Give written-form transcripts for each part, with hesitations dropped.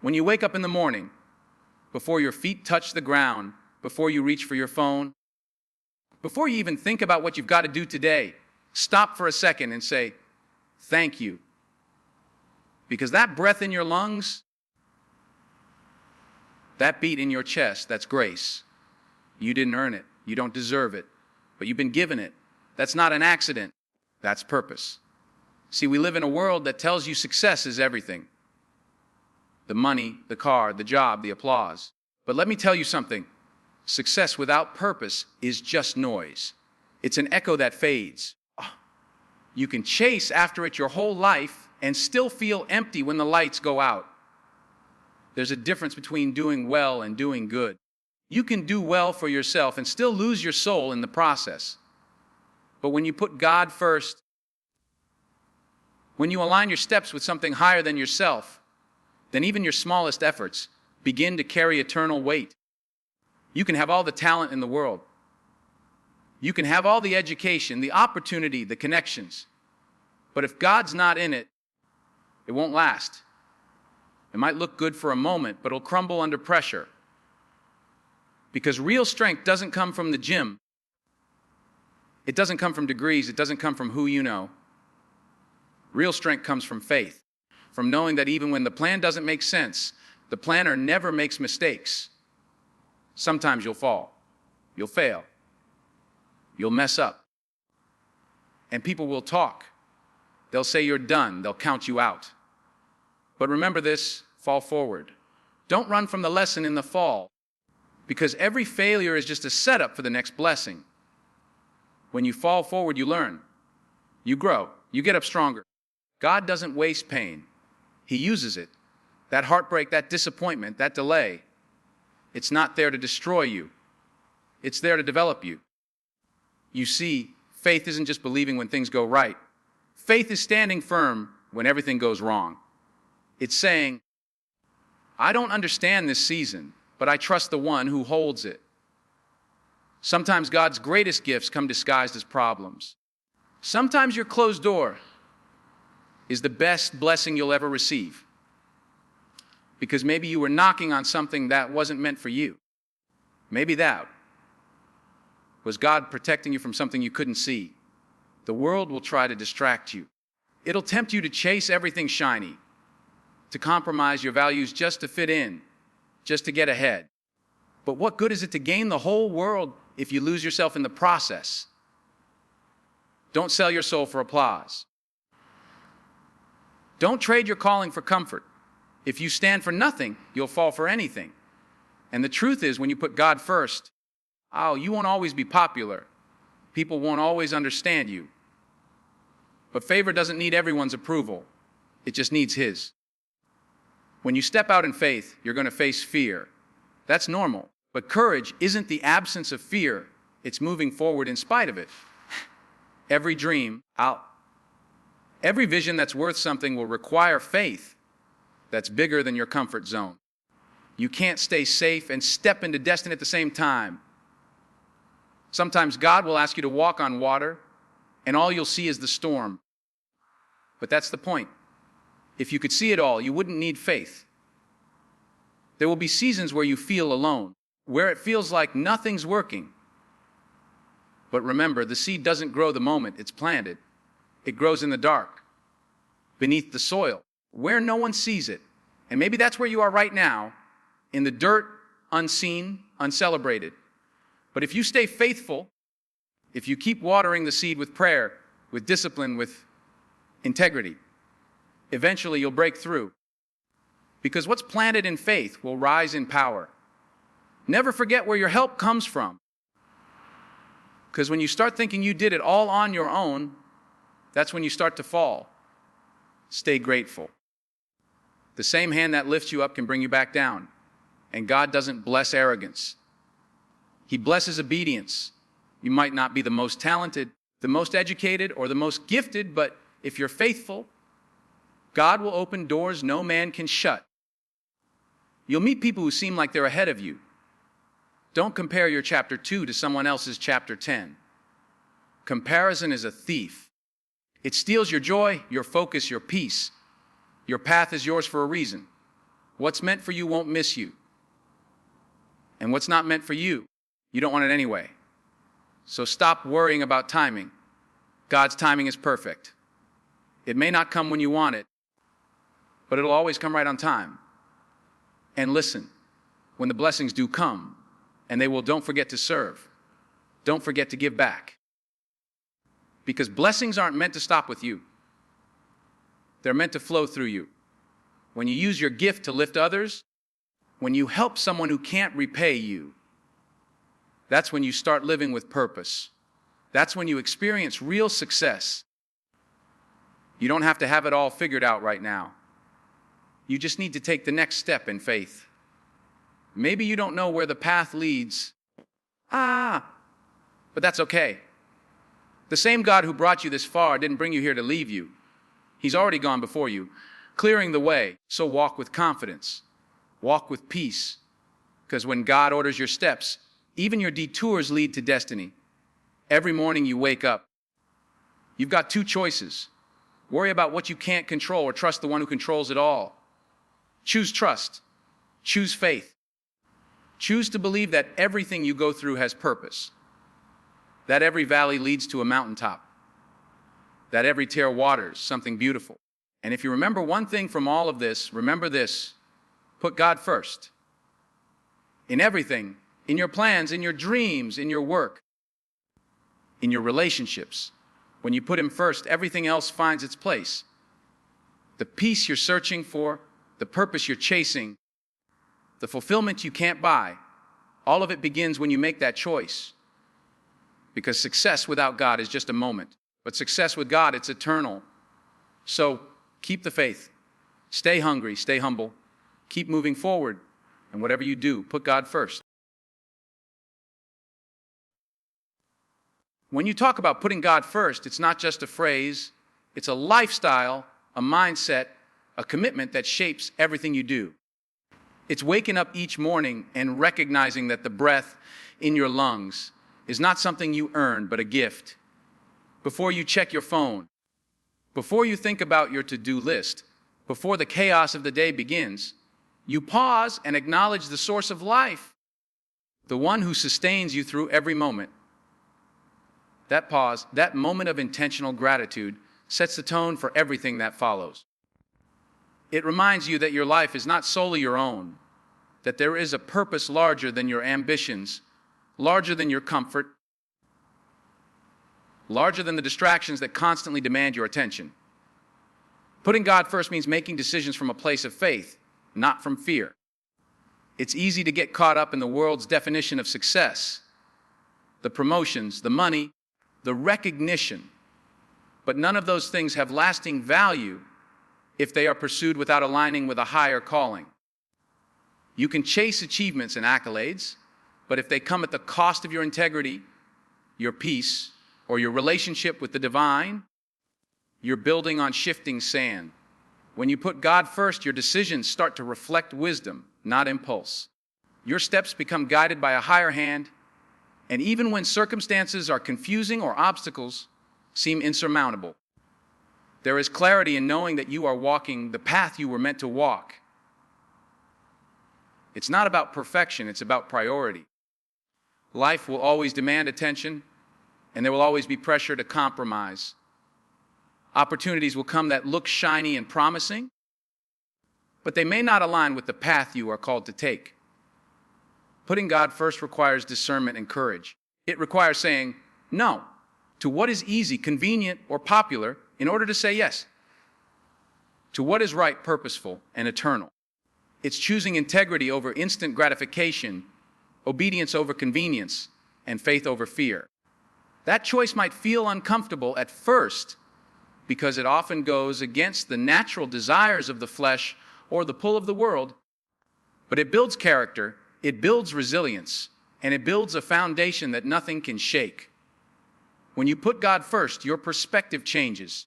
When you wake up in the morning, before your feet touch the ground, before you reach for your phone, before you even think about what you've got to do today, stop for a second and say, thank you. Because that breath in your lungs, that beat in your chest, that's grace. You didn't earn it. You don't deserve it. But you've been given it. That's not an accident. That's purpose. See, we live in a world that tells you success is everything. The money, the car, the job, the applause. But let me tell you something. Success without purpose is just noise. It's an echo that fades. You can chase after it your whole life and still feel empty when the lights go out. There's a difference between doing well and doing good. You can do well for yourself and still lose your soul in the process. But when you put God first, when you align your steps with something higher than yourself, then even your smallest efforts begin to carry eternal weight. You can have all the talent in the world. You can have all the education, the opportunity, the connections. But if God's not in it, it won't last. It might look good for a moment, but it'll crumble under pressure. Because real strength doesn't come from the gym. It doesn't come from degrees. It doesn't come from who you know. Real strength comes from faith, from knowing that even when the plan doesn't make sense, the planner never makes mistakes. Sometimes you'll fall. You'll fail. You'll mess up. And people will talk. They'll say you're done. They'll count you out. But remember this, fall forward. Don't run from the lesson in the fall, because every failure is just a setup for the next blessing. When you fall forward, you learn. You grow. You get up stronger. God doesn't waste pain. He uses it. That heartbreak, that disappointment, that delay, it's not there to destroy you. It's there to develop you. You see, faith isn't just believing when things go right. Faith is standing firm when everything goes wrong. It's saying, I don't understand this season, but I trust the one who holds it. Sometimes God's greatest gifts come disguised as problems. Sometimes your closed door is the best blessing you'll ever receive. Because maybe you were knocking on something that wasn't meant for you. Maybe that was God protecting you from something you couldn't see. The world will try to distract you. It'll tempt you to chase everything shiny, to compromise your values just to fit in, just to get ahead. But what good is it to gain the whole world if you lose yourself in the process? Don't sell your soul for applause. Don't trade your calling for comfort. If you stand for nothing, you'll fall for anything. And the truth is, when you put God first, you won't always be popular. People won't always understand you. But favor doesn't need everyone's approval. It just needs His. When you step out in faith, you're going to face fear. That's normal. But courage isn't the absence of fear. It's moving forward in spite of it. Every dream, every vision that's worth something will require faith that's bigger than your comfort zone. You can't stay safe and step into destiny at the same time. Sometimes God will ask you to walk on water, and all you'll see is the storm. But that's the point. If you could see it all, you wouldn't need faith. There will be seasons where you feel alone, where it feels like nothing's working. But remember, the seed doesn't grow the moment it's planted. It grows in the dark, beneath the soil, where no one sees it. And maybe that's where you are right now, in the dirt, unseen, uncelebrated. But if you stay faithful, if you keep watering the seed with prayer, with discipline, with integrity, eventually you'll break through. Because what's planted in faith will rise in power. Never forget where your help comes from. Because when you start thinking you did it all on your own, that's when you start to fall. Stay grateful. The same hand that lifts you up can bring you back down. And God doesn't bless arrogance. He blesses obedience. You might not be the most talented, the most educated, or the most gifted, but if you're faithful, God will open doors no man can shut. You'll meet people who seem like they're ahead of you. Don't compare your chapter 2 to someone else's chapter 10. Comparison is a thief. It steals your joy, your focus, your peace. Your path is yours for a reason. What's meant for you won't miss you. And what's not meant for you, you don't want it anyway. So stop worrying about timing. God's timing is perfect. It may not come when you want it, but it'll always come right on time. And listen, when the blessings do come, and they will, don't forget to serve. Don't forget to give back. Because blessings aren't meant to stop with you. They're meant to flow through you. When you use your gift to lift others, when you help someone who can't repay you, that's when you start living with purpose. That's when you experience real success. You don't have to have it all figured out right now. You just need to take the next step in faith. Maybe you don't know where the path leads. But that's okay. The same God who brought you this far didn't bring you here to leave you. He's already gone before you, clearing the way. So walk with confidence. Walk with peace. Because when God orders your steps, even your detours lead to destiny. Every morning you wake up, you've got two choices. Worry about what you can't control or trust the one who controls it all. Choose trust. Choose faith. Choose to believe that everything you go through has purpose. That every valley leads to a mountaintop. That every tear waters something beautiful. And if you remember one thing from all of this, remember this: put God first. In everything, in your plans, in your dreams, in your work, in your relationships. When you put Him first, everything else finds its place. The peace you're searching for, the purpose you're chasing, the fulfillment you can't buy, all of it begins when you make that choice. Because success without God is just a moment. But success with God, it's eternal. So keep the faith. Stay hungry, stay humble. Keep moving forward. And whatever you do, put God first. When you talk about putting God first, it's not just a phrase. It's a lifestyle, a mindset, a commitment that shapes everything you do. It's waking up each morning and recognizing that the breath in your lungs is not something you earn, but a gift. Before you check your phone, before you think about your to-do list, before the chaos of the day begins, you pause and acknowledge the source of life, the one who sustains you through every moment. That pause, that moment of intentional gratitude, sets the tone for everything that follows. It reminds you that your life is not solely your own, that there is a purpose larger than your ambitions, larger than your comfort, larger than the distractions that constantly demand your attention. Putting God first means making decisions from a place of faith, not from fear. It's easy to get caught up in the world's definition of success, the promotions, the money, the recognition. But none of those things have lasting value if they are pursued without aligning with a higher calling. You can chase achievements and accolades, but if they come at the cost of your integrity, your peace, or your relationship with the divine, you're building on shifting sand. When you put God first, your decisions start to reflect wisdom, not impulse. Your steps become guided by a higher hand, and even when circumstances are confusing or obstacles seem insurmountable, there is clarity in knowing that you are walking the path you were meant to walk. It's not about perfection, it's about priority. Life will always demand attention, and there will always be pressure to compromise. Opportunities will come that look shiny and promising, but they may not align with the path you are called to take. Putting God first requires discernment and courage. It requires saying no to what is easy, convenient, or popular in order to say yes to what is right, purposeful, and eternal. It's choosing integrity over instant gratification, obedience over convenience, and faith over fear. That choice might feel uncomfortable at first because it often goes against the natural desires of the flesh or the pull of the world, but it builds character, it builds resilience, and it builds a foundation that nothing can shake. When you put God first, your perspective changes.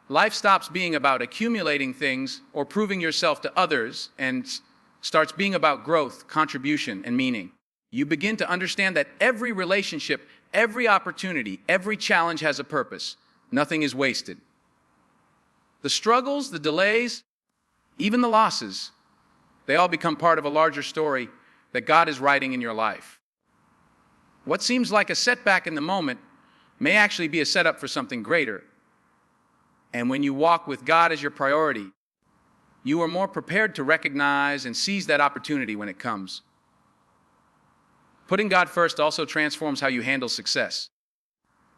Life stops being about accumulating things or proving yourself to others and starts being about growth, contribution, and meaning. You begin to understand that every relationship, every opportunity, every challenge has a purpose. Nothing is wasted. The struggles, the delays, even the losses, They all become part of a larger story that God is writing in your life. What seems like a setback in the moment may actually be a setup for something greater. And when you walk with God as your priority, you are more prepared to recognize and seize that opportunity when it comes. Putting God first also transforms how you handle success.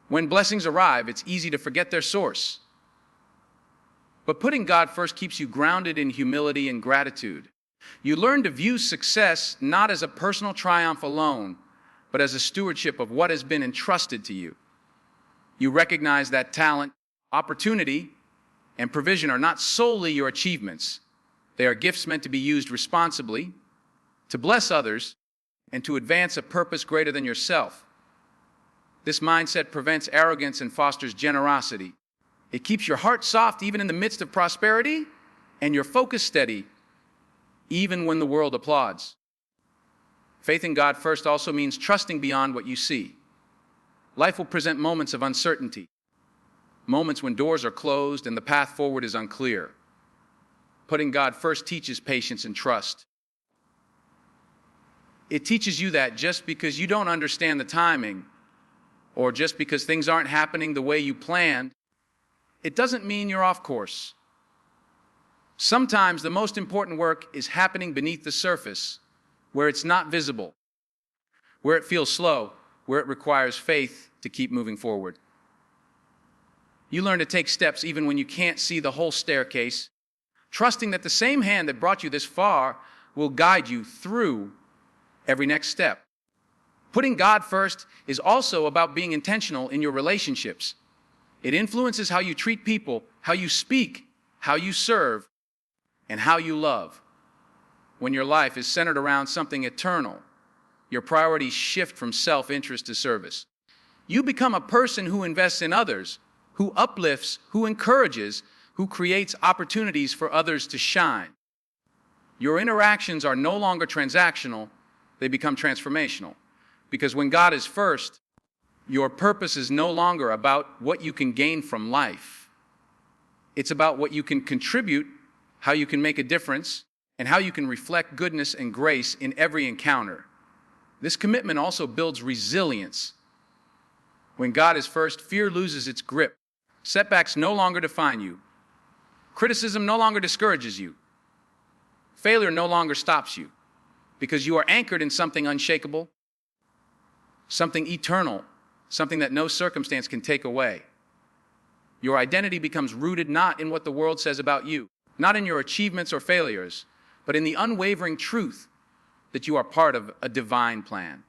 When blessings arrive, it's easy to forget their source. But putting God first keeps you grounded in humility and gratitude. You learn to view success not as a personal triumph alone, but as a stewardship of what has been entrusted to you. You recognize that talent, opportunity, and provision are not solely your achievements. They are gifts meant to be used responsibly, to bless others, and to advance a purpose greater than yourself. This mindset prevents arrogance and fosters generosity. It keeps your heart soft even in the midst of prosperity, and your focus steady even when the world applauds. Faith in God first also means trusting beyond what you see. Life will present moments of uncertainty, moments when doors are closed and the path forward is unclear. Putting God first teaches patience and trust. It teaches you that just because you don't understand the timing, or just because things aren't happening the way you planned, it doesn't mean you're off course. Sometimes the most important work is happening beneath the surface, where it's not visible, where it feels slow, where it requires faith to keep moving forward. You learn to take steps even when you can't see the whole staircase, trusting that the same hand that brought you this far will guide you through every next step. Putting God first is also about being intentional in your relationships. It influences how you treat people, how you speak, how you serve, and how you love. When your life is centered around something eternal, your priorities shift from self-interest to service. You become a person who invests in others, who uplifts, who encourages, who creates opportunities for others to shine. Your interactions are no longer transactional, they become transformational. Because when God is first, your purpose is no longer about what you can gain from life. It's about what you can contribute, how you can make a difference, and how you can reflect goodness and grace in every encounter. This commitment also builds resilience. When God is first, fear loses its grip. Setbacks no longer define you. Criticism no longer discourages you. Failure no longer stops you, because you are anchored in something unshakable, something eternal, something that no circumstance can take away. Your identity becomes rooted not in what the world says about you, not in your achievements or failures, but in the unwavering truth that you are part of a divine plan.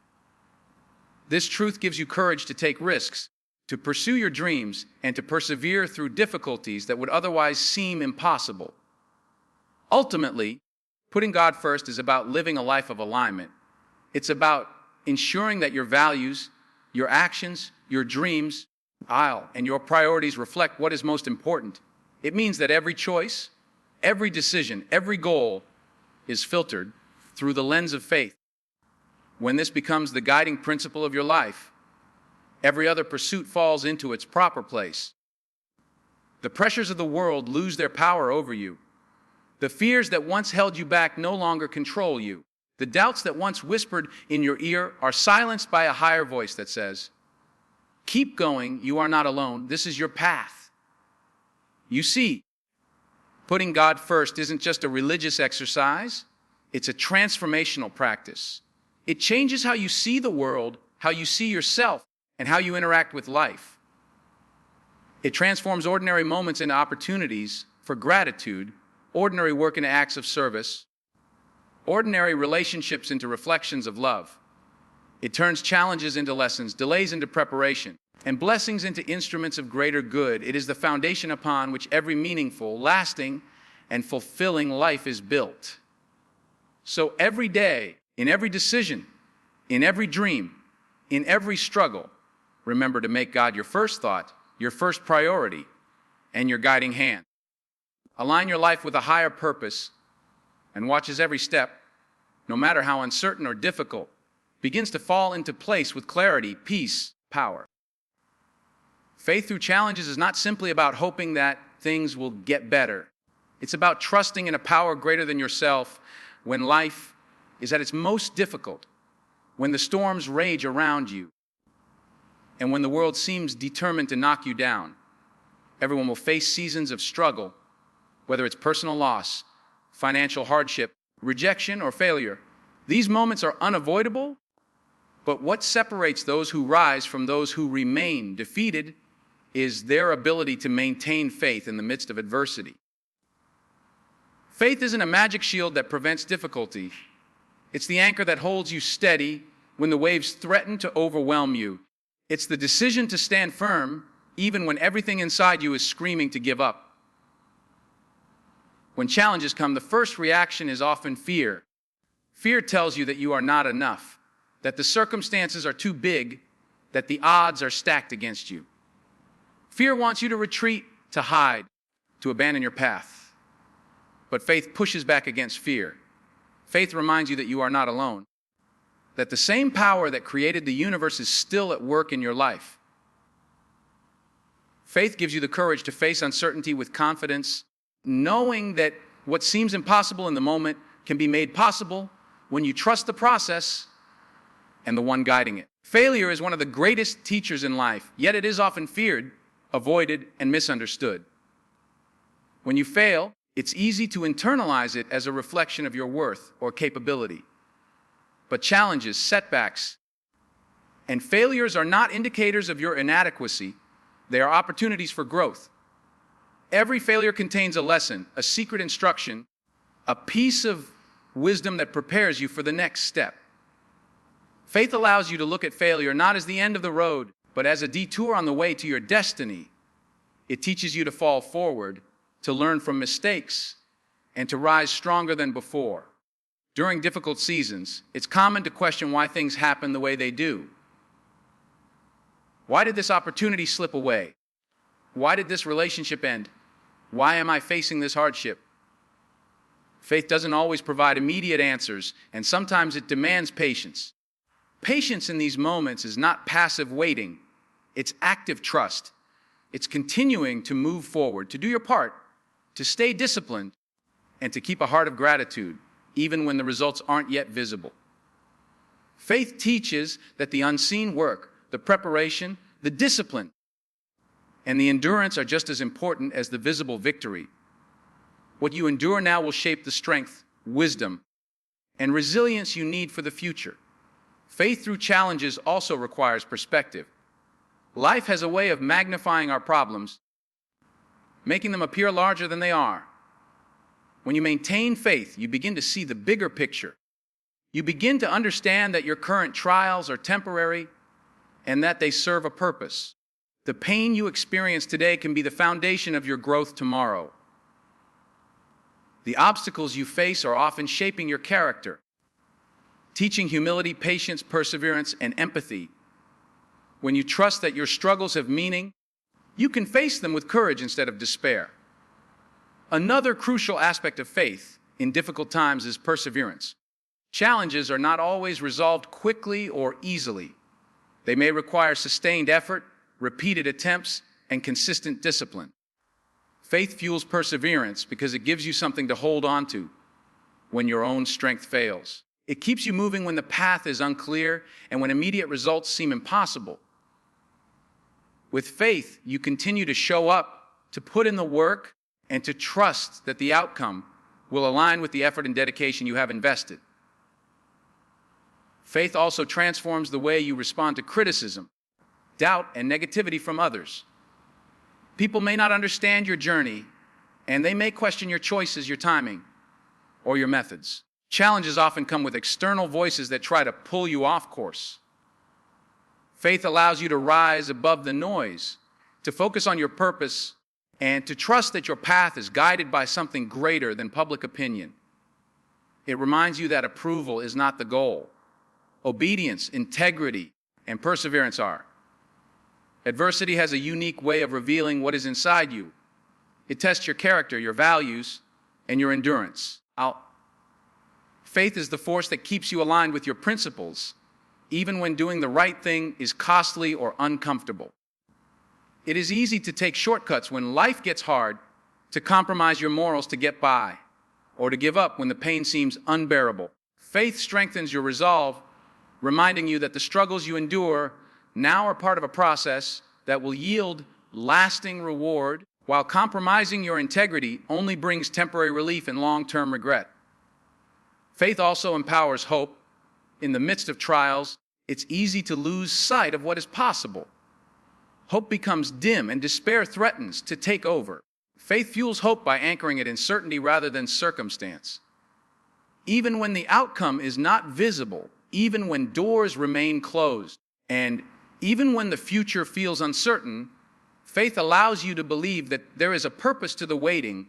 This truth gives you courage to take risks, to pursue your dreams, and to persevere through difficulties that would otherwise seem impossible. Ultimately, putting God first is about living a life of alignment. It's about ensuring that your values, your actions, your dreams, and your priorities reflect what is most important. It means that every choice, every decision, every goal is filtered through the lens of faith. When this becomes the guiding principle of your life, every other pursuit falls into its proper place. The pressures of the world lose their power over you. The fears that once held you back no longer control you. The doubts that once whispered in your ear are silenced by a higher voice that says, "Keep going, you are not alone. This is your path." You see, putting God first isn't just a religious exercise, it's a transformational practice. It changes how you see the world, how you see yourself, and how you interact with life. It transforms ordinary moments into opportunities for gratitude, ordinary work into acts of service, ordinary relationships into reflections of love. It turns challenges into lessons, delays into preparation, and blessings into instruments of greater good. It is the foundation upon which every meaningful, lasting, and fulfilling life is built. So every day, in every decision, in every dream, in every struggle, remember to make God your first thought, your first priority, and your guiding hand. Align your life with a higher purpose and watch as every step, no matter how uncertain or difficult, begins to fall into place with clarity, peace, power. Faith through challenges is not simply about hoping that things will get better. It's about trusting in a power greater than yourself, when life is at its most difficult, when the storms rage around you, and when the world seems determined to knock you down. Everyone will face seasons of struggle, whether it's personal loss, financial hardship, rejection, or failure. These moments are unavoidable, but what separates those who rise from those who remain defeated is their ability to maintain faith in the midst of adversity. Faith isn't a magic shield that prevents difficulty. It's the anchor that holds you steady when the waves threaten to overwhelm you. It's the decision to stand firm even when everything inside you is screaming to give up. When challenges come, the first reaction is often fear. Fear tells you that you are not enough, that the circumstances are too big, that the odds are stacked against you. Fear wants you to retreat, to hide, to abandon your path. But faith pushes back against fear. Faith reminds you that you are not alone, that the same power that created the universe is still at work in your life. Faith gives you the courage to face uncertainty with confidence, knowing that what seems impossible in the moment can be made possible when you trust the process and the one guiding it. Failure is one of the greatest teachers in life, yet it is often feared, avoided, and misunderstood. When you fail, it's easy to internalize it as a reflection of your worth or capability. But challenges, setbacks, and failures are not indicators of your inadequacy. They are opportunities for growth. Every failure contains a lesson, a secret instruction, a piece of wisdom that prepares you for the next step. Faith allows you to look at failure not as the end of the road, but as a detour on the way to your destiny. It teaches you to fall forward, to learn from mistakes, and to rise stronger than before. During difficult seasons, it's common to question why things happen the way they do. Why did this opportunity slip away? Why did this relationship end? Why am I facing this hardship? Faith doesn't always provide immediate answers, and sometimes it demands patience. Patience in these moments is not passive waiting. It's active trust. It's continuing to move forward, to do your part, to stay disciplined, and to keep a heart of gratitude, even when the results aren't yet visible. Faith teaches that the unseen work, the preparation, the discipline, and the endurance are just as important as the visible victory. What you endure now will shape the strength, wisdom, and resilience you need for the future. Faith through challenges also requires perspective. Life has a way of magnifying our problems, making them appear larger than they are. When you maintain faith, you begin to see the bigger picture. You begin to understand that your current trials are temporary and that they serve a purpose. The pain you experience today can be the foundation of your growth tomorrow. The obstacles you face are often shaping your character, teaching humility, patience, perseverance, and empathy. When you trust that your struggles have meaning, you can face them with courage instead of despair. Another crucial aspect of faith in difficult times is perseverance. Challenges are not always resolved quickly or easily. They may require sustained effort, repeated attempts, and consistent discipline. Faith fuels perseverance because it gives you something to hold on to when your own strength fails. It keeps you moving when the path is unclear and when immediate results seem impossible. With faith, you continue to show up, to put in the work, and to trust that the outcome will align with the effort and dedication you have invested. Faith also transforms the way you respond to criticism, doubt, and negativity from others. People may not understand your journey, and they may question your choices, your timing, or your methods. Challenges often come with external voices that try to pull you off course. Faith allows you to rise above the noise, to focus on your purpose, and to trust that your path is guided by something greater than public opinion. It reminds you that approval is not the goal. Obedience, integrity, and perseverance are. Adversity has a unique way of revealing what is inside you. It tests your character, your values, and your endurance. Faith is the force that keeps you aligned with your principles, even when doing the right thing is costly or uncomfortable. It is easy to take shortcuts when life gets hard, to compromise your morals to get by, or to give up when the pain seems unbearable. Faith strengthens your resolve, reminding you that the struggles you endure now are part of a process that will yield lasting reward, while compromising your integrity only brings temporary relief and long-term regret. Faith also empowers hope. In the midst of trials, it's easy to lose sight of what is possible. Hope becomes dim and despair threatens to take over. Faith fuels hope by anchoring it in certainty rather than circumstance. Even when the outcome is not visible, even when doors remain closed, and even when the future feels uncertain, faith allows you to believe that there is a purpose to the waiting,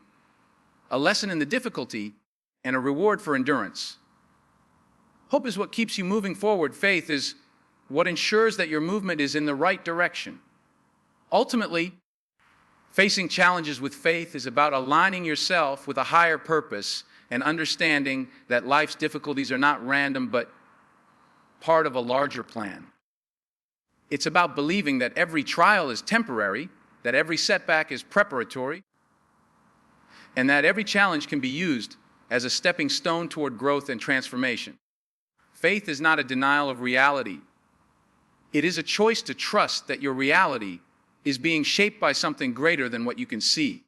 a lesson in the difficulty, and a reward for endurance. Hope is what keeps you moving forward. Faith is what ensures that your movement is in the right direction. Ultimately, facing challenges with faith is about aligning yourself with a higher purpose and understanding that life's difficulties are not random but part of a larger plan. It's about believing that every trial is temporary, that every setback is preparatory, and that every challenge can be used as a stepping stone toward growth and transformation. Faith is not a denial of reality. It is a choice to trust that your reality is being shaped by something greater than what you can see.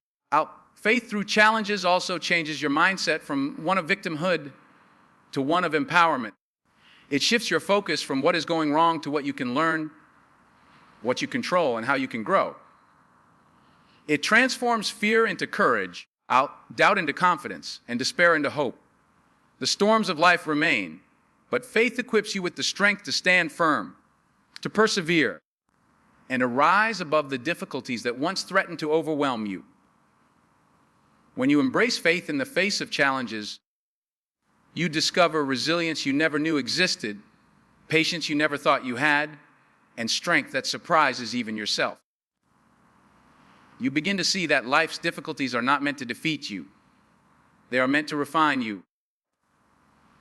Faith through challenges also changes your mindset from one of victimhood to one of empowerment. It shifts your focus from what is going wrong to what you can learn, what you control, and how you can grow. It transforms fear into courage, doubt into confidence, and despair into hope. The storms of life remain, but faith equips you with the strength to stand firm, to persevere, and to rise above the difficulties that once threatened to overwhelm you. When you embrace faith in the face of challenges, you discover resilience you never knew existed, patience you never thought you had, and strength that surprises even yourself. You begin to see that life's difficulties are not meant to defeat you. They are meant to refine you,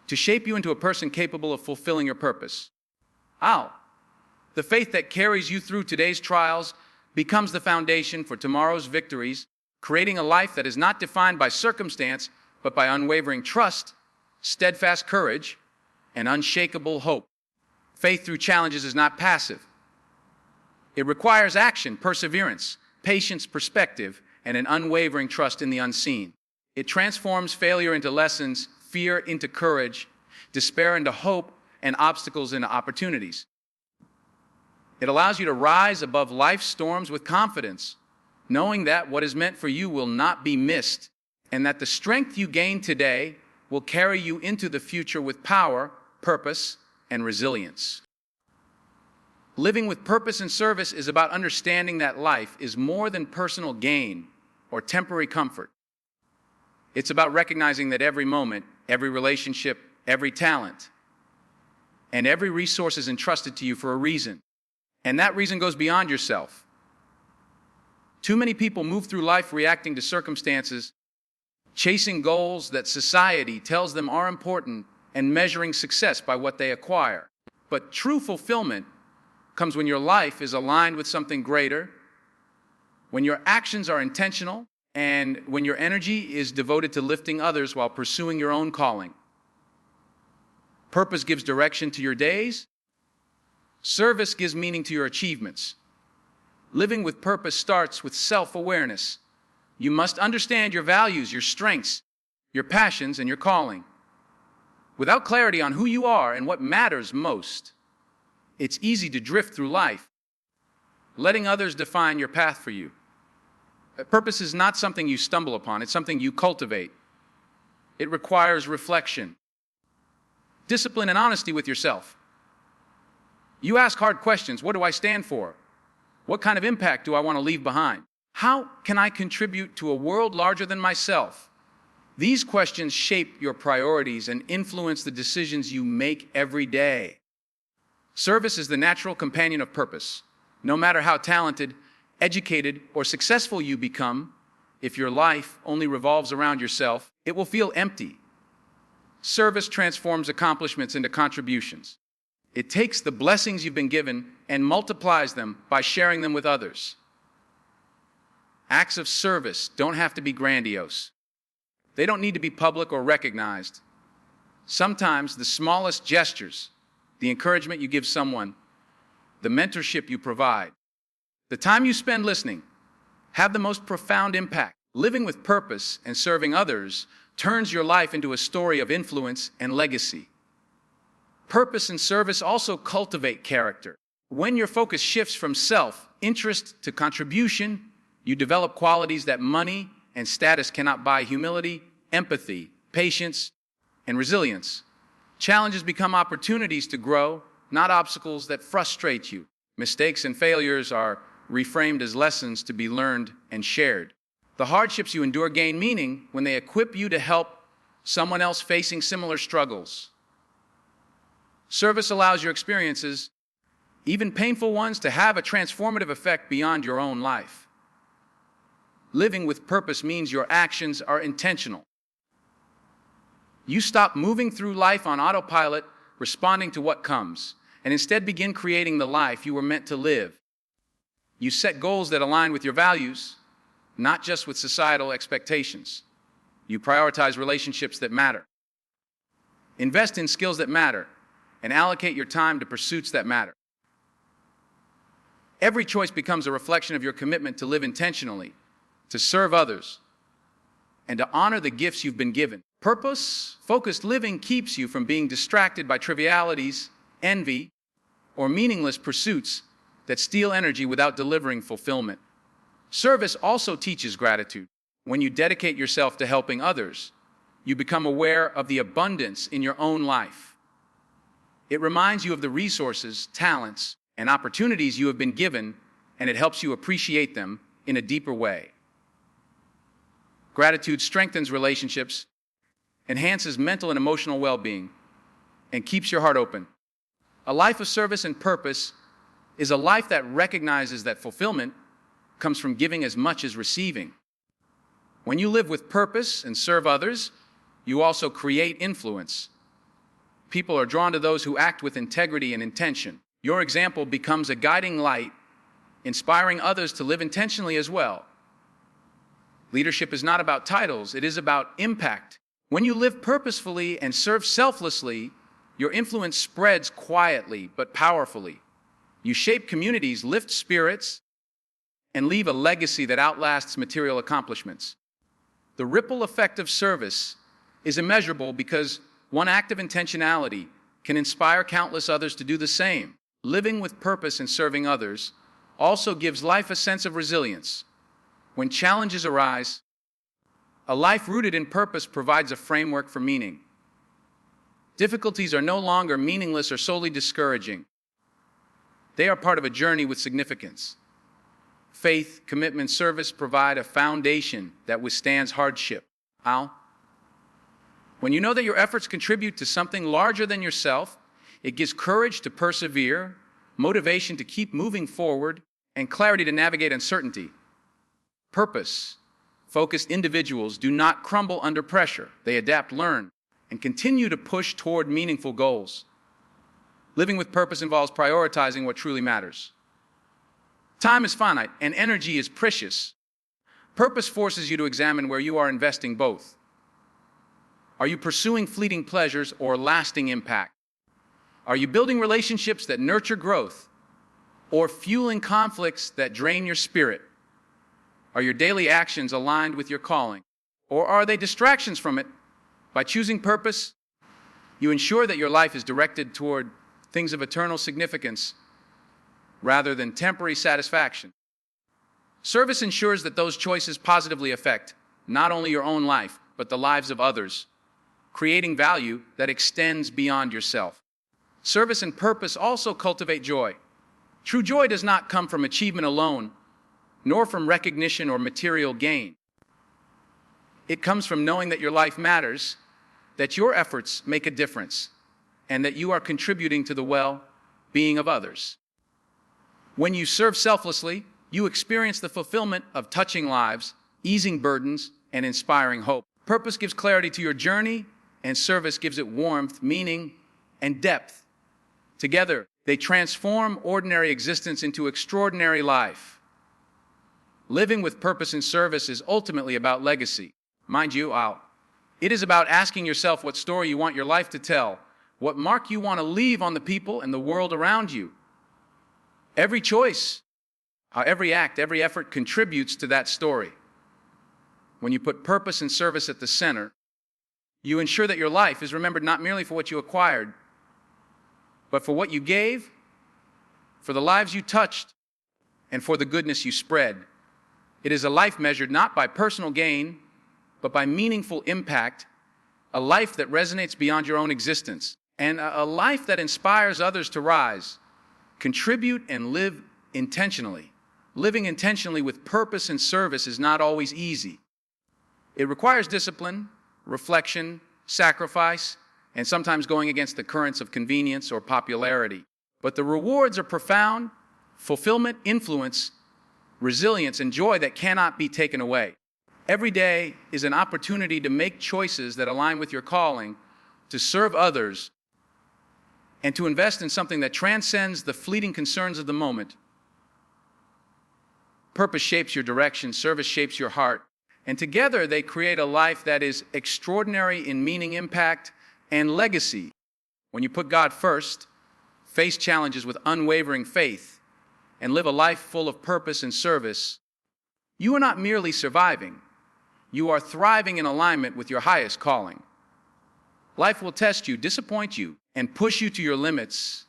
to shape you into a person capable of fulfilling your purpose. The faith that carries you through today's trials becomes the foundation for tomorrow's victories, creating a life that is not defined by circumstance, but by unwavering trust, steadfast courage, and unshakable hope. Faith through challenges is not passive. It requires action, perseverance, patience, perspective, and an unwavering trust in the unseen. It transforms failure into lessons, fear into courage, despair into hope, and obstacles into opportunities. It allows you to rise above life's storms with confidence, knowing that what is meant for you will not be missed, and that the strength you gain today will carry you into the future with power, purpose, and resilience. Living with purpose and service is about understanding that life is more than personal gain or temporary comfort. It's about recognizing that every moment, every relationship, every talent, and every resource is entrusted to you for a reason. And that reason goes beyond yourself. Too many people move through life reacting to circumstances, chasing goals that society tells them are important, and measuring success by what they acquire. But true fulfillment comes when your life is aligned with something greater, when your actions are intentional, and when your energy is devoted to lifting others while pursuing your own calling. Purpose gives direction to your days. Service gives meaning to your achievements. Living with purpose starts with self-awareness. You must understand your values, your strengths, your passions, and your calling. Without clarity on who you are and what matters most, it's easy to drift through life, letting others define your path for you. Purpose is not something you stumble upon, it's something you cultivate. It requires reflection, discipline, and honesty with yourself. You ask hard questions. What do I stand for? What kind of impact do I want to leave behind? How can I contribute to a world larger than myself? These questions shape your priorities and influence the decisions you make every day. Service is the natural companion of purpose. No matter how talented, educated, or successful you become, if your life only revolves around yourself, it will feel empty. Service transforms accomplishments into contributions. It takes the blessings you've been given and multiplies them by sharing them with others. Acts of service don't have to be grandiose. They don't need to be public or recognized. Sometimes the smallest gestures, the encouragement you give someone, the mentorship you provide, the time you spend listening, have the most profound impact. Living with purpose and serving others turns your life into a story of influence and legacy. Purpose and service also cultivate character. When your focus shifts from self-interest to contribution, you develop qualities that money and status cannot buy: humility, empathy, patience, and resilience. Challenges become opportunities to grow, not obstacles that frustrate you. Mistakes and failures are reframed as lessons to be learned and shared. The hardships you endure gain meaning when they equip you to help someone else facing similar struggles. Service allows your experiences, even painful ones, to have a transformative effect beyond your own life. Living with purpose means your actions are intentional. You stop moving through life on autopilot, responding to what comes, and instead begin creating the life you were meant to live. You set goals that align with your values, not just with societal expectations. You prioritize relationships that matter. Invest in skills that matter, and allocate your time to pursuits that matter. Every choice becomes a reflection of your commitment to live intentionally, to serve others, and to honor the gifts you've been given. Purpose-focused living keeps you from being distracted by trivialities, envy, or meaningless pursuits that steal energy without delivering fulfillment. Service also teaches gratitude. When you dedicate yourself to helping others, you become aware of the abundance in your own life. It reminds you of the resources, talents, and opportunities you have been given, and it helps you appreciate them in a deeper way. Gratitude strengthens relationships, enhances mental and emotional well-being, and keeps your heart open. A life of service and purpose is a life that recognizes that fulfillment comes from giving as much as receiving. When you live with purpose and serve others, you also create influence. People are drawn to those who act with integrity and intention. Your example becomes a guiding light, inspiring others to live intentionally as well. Leadership is not about titles, it is about impact. When you live purposefully and serve selflessly, your influence spreads quietly but powerfully. You shape communities, lift spirits, and leave a legacy that outlasts material accomplishments. The ripple effect of service is immeasurable because one act of intentionality can inspire countless others to do the same. Living with purpose and serving others also gives life a sense of resilience. When challenges arise, a life rooted in purpose provides a framework for meaning. Difficulties are no longer meaningless or solely discouraging. They are part of a journey with significance. Faith, commitment, service provide a foundation that withstands hardship. How? When you know that your efforts contribute to something larger than yourself, it gives courage to persevere, motivation to keep moving forward, and clarity to navigate uncertainty. Purpose-focused individuals do not crumble under pressure. They adapt, learn, and continue to push toward meaningful goals. Living with purpose involves prioritizing what truly matters. Time is finite, and energy is precious. Purpose forces you to examine where you are investing both. Are you pursuing fleeting pleasures or lasting impact? Are you building relationships that nurture growth or fueling conflicts that drain your spirit? Are your daily actions aligned with your calling, or are they distractions from it? By choosing purpose, you ensure that your life is directed toward things of eternal significance rather than temporary satisfaction. Service ensures that those choices positively affect not only your own life, but the lives of others, creating value that extends beyond yourself. Service and purpose also cultivate joy. True joy does not come from achievement alone, nor from recognition or material gain. It comes from knowing that your life matters, that your efforts make a difference, and that you are contributing to the well-being of others. When you serve selflessly, you experience the fulfillment of touching lives, easing burdens, and inspiring hope. Purpose gives clarity to your journey, and service gives it warmth, meaning, and depth. Together, they transform ordinary existence into extraordinary life. Living with purpose and service is ultimately about legacy. Mind you, It is about asking yourself what story you want your life to tell, what mark you want to leave on the people and the world around you. Every choice, every act, every effort contributes to that story. When you put purpose and service at the center, you ensure that your life is remembered not merely for what you acquired, but for what you gave, for the lives you touched, and for the goodness you spread. It is a life measured not by personal gain, but by meaningful impact, a life that resonates beyond your own existence, and a life that inspires others to rise, contribute, and live intentionally. Living intentionally with purpose and service is not always easy. It requires discipline, reflection, sacrifice, and sometimes going against the currents of convenience or popularity. But the rewards are profound: fulfillment, influence, resilience, and joy that cannot be taken away. Every day is an opportunity to make choices that align with your calling, to serve others, and to invest in something that transcends the fleeting concerns of the moment. Purpose shapes your direction, service shapes your heart, and together they create a life that is extraordinary in meaning, impact, and legacy. When you put God first, face challenges with unwavering faith, and live a life full of purpose and service, you are not merely surviving. You are thriving in alignment with your highest calling. Life will test you, disappoint you, and push you to your limits,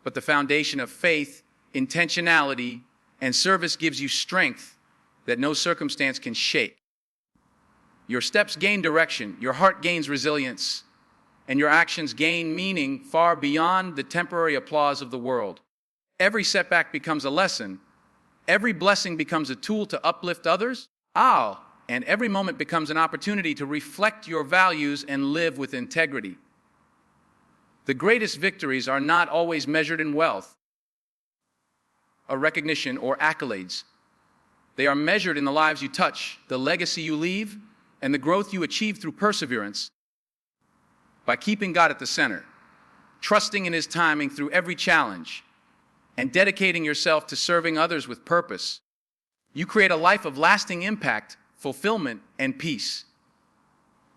but the foundation of faith, intentionality, and service gives you strength that no circumstance can shake. Your steps gain direction, your heart gains resilience, and your actions gain meaning far beyond the temporary applause of the world. Every setback becomes a lesson, every blessing becomes a tool to uplift others, and every moment becomes an opportunity to reflect your values and live with integrity. The greatest victories are not always measured in wealth, or recognition, or accolades. They are measured in the lives you touch, the legacy you leave, and the growth you achieve through perseverance. By keeping God at the center, trusting in His timing through every challenge, and dedicating yourself to serving others with purpose, you create a life of lasting impact, fulfillment, and peace.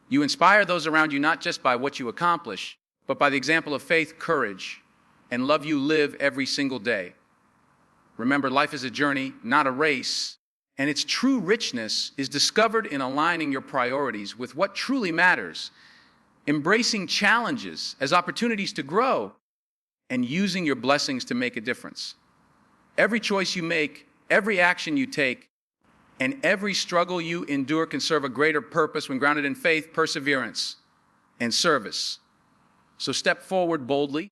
You inspire those around you not just by what you accomplish, but by the example of faith, courage, and love you live every single day. Remember, life is a journey, not a race, and its true richness is discovered in aligning your priorities with what truly matters, embracing challenges as opportunities to grow, and using your blessings to make a difference. Every choice you make, every action you take, and every struggle you endure can serve a greater purpose when grounded in faith, perseverance, and service. So step forward boldly,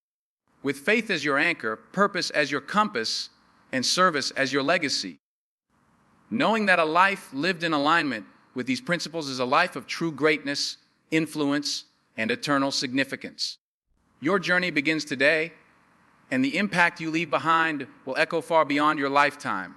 with faith as your anchor, purpose as your compass, and service as your legacy. Knowing that a life lived in alignment with these principles is a life of true greatness, influence, and eternal significance. Your journey begins today, and the impact you leave behind will echo far beyond your lifetime.